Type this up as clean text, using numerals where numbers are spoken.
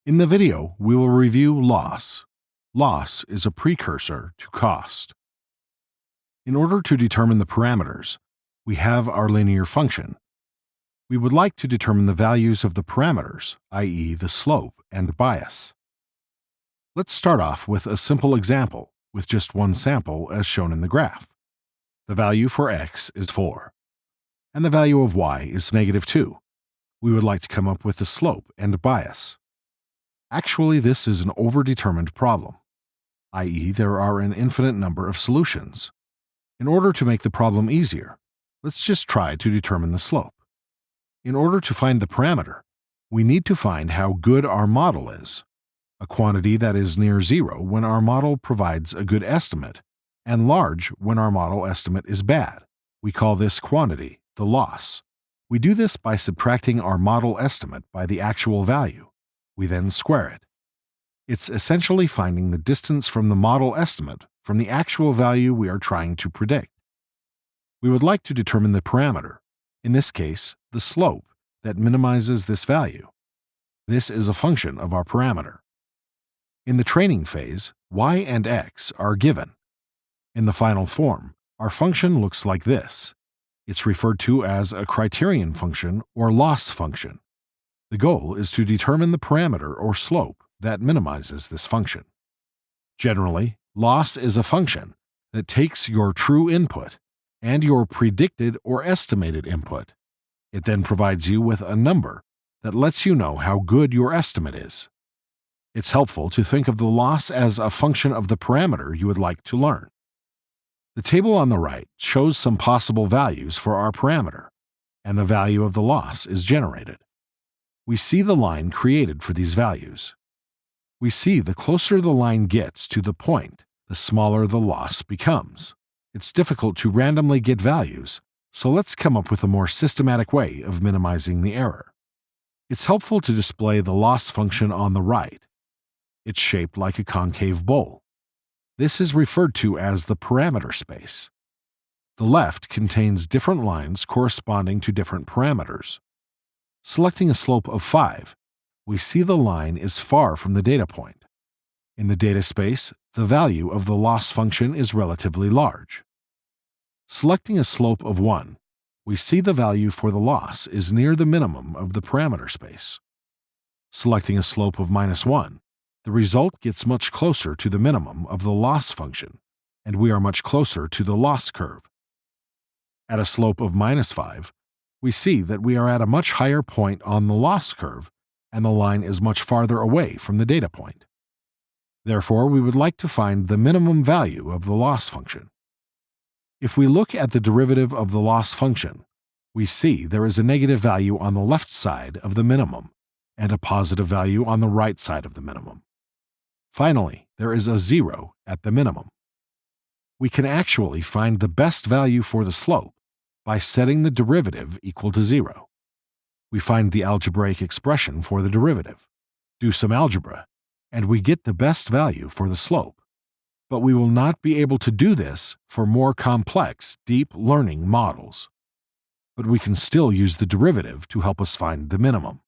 In the video, we will review loss. Loss is a precursor to cost. In order to determine the parameters, we have our linear function. We would like to determine the values of the parameters, i.e. the slope and bias. Let's start off with a simple example with just one sample as shown in the graph. The value for x is 4, and the value of y is -2. We would like to come up with the slope and bias. Actually, this is an overdetermined problem, i.e. there are an infinite number of solutions. In order to make the problem easier, let's just try to determine the slope. In order to find the parameter, we need to find how good our model is, a quantity that is near zero when our model provides a good estimate, and large when our model estimate is bad. We call this quantity the loss. We do this by subtracting our model estimate by the actual value. We then square it. It's essentially finding the distance from the model estimate from the actual value we are trying to predict. We would like to determine the parameter, in this case, the slope, that minimizes this value. This is a function of our parameter. In the training phase, y and x are given. In the final form, our function looks like this. It's referred to as a criterion function or loss function. The goal is to determine the parameter or slope that minimizes this function. Generally, loss is a function that takes your true input and your predicted or estimated input. It then provides you with a number that lets you know how good your estimate is. It's helpful to think of the loss as a function of the parameter you would like to learn. The table on the right shows some possible values for our parameter, and the value of the loss is generated. We see the line created for these values. We see the closer the line gets to the point, the smaller the loss becomes. It's difficult to randomly get values, so let's come up with a more systematic way of minimizing the error. It's helpful to display the loss function on the right. It's shaped like a concave bowl. This is referred to as the parameter space. The left contains different lines corresponding to different parameters. Selecting a slope of 5, we see the line is far from the data point. In the data space, the value of the loss function is relatively large. Selecting a slope of 1, we see the value for the loss is near the minimum of the parameter space. Selecting a slope of -1, the result gets much closer to the minimum of the loss function, and we are much closer to the loss curve. At a slope of -5, we see that we are at a much higher point on the loss curve, and the line is much farther away from the data point. Therefore, we would like to find the minimum value of the loss function. If we look at the derivative of the loss function, we see there is a negative value on the left side of the minimum and a positive value on the right side of the minimum. Finally, there is a 0 at the minimum. We can actually find the best value for the slope by setting the derivative equal to 0. We find the algebraic expression for the derivative, do some algebra, and we get the best value for the slope. But we will not be able to do this for more complex, deep learning models. But we can still use the derivative to help us find the minimum.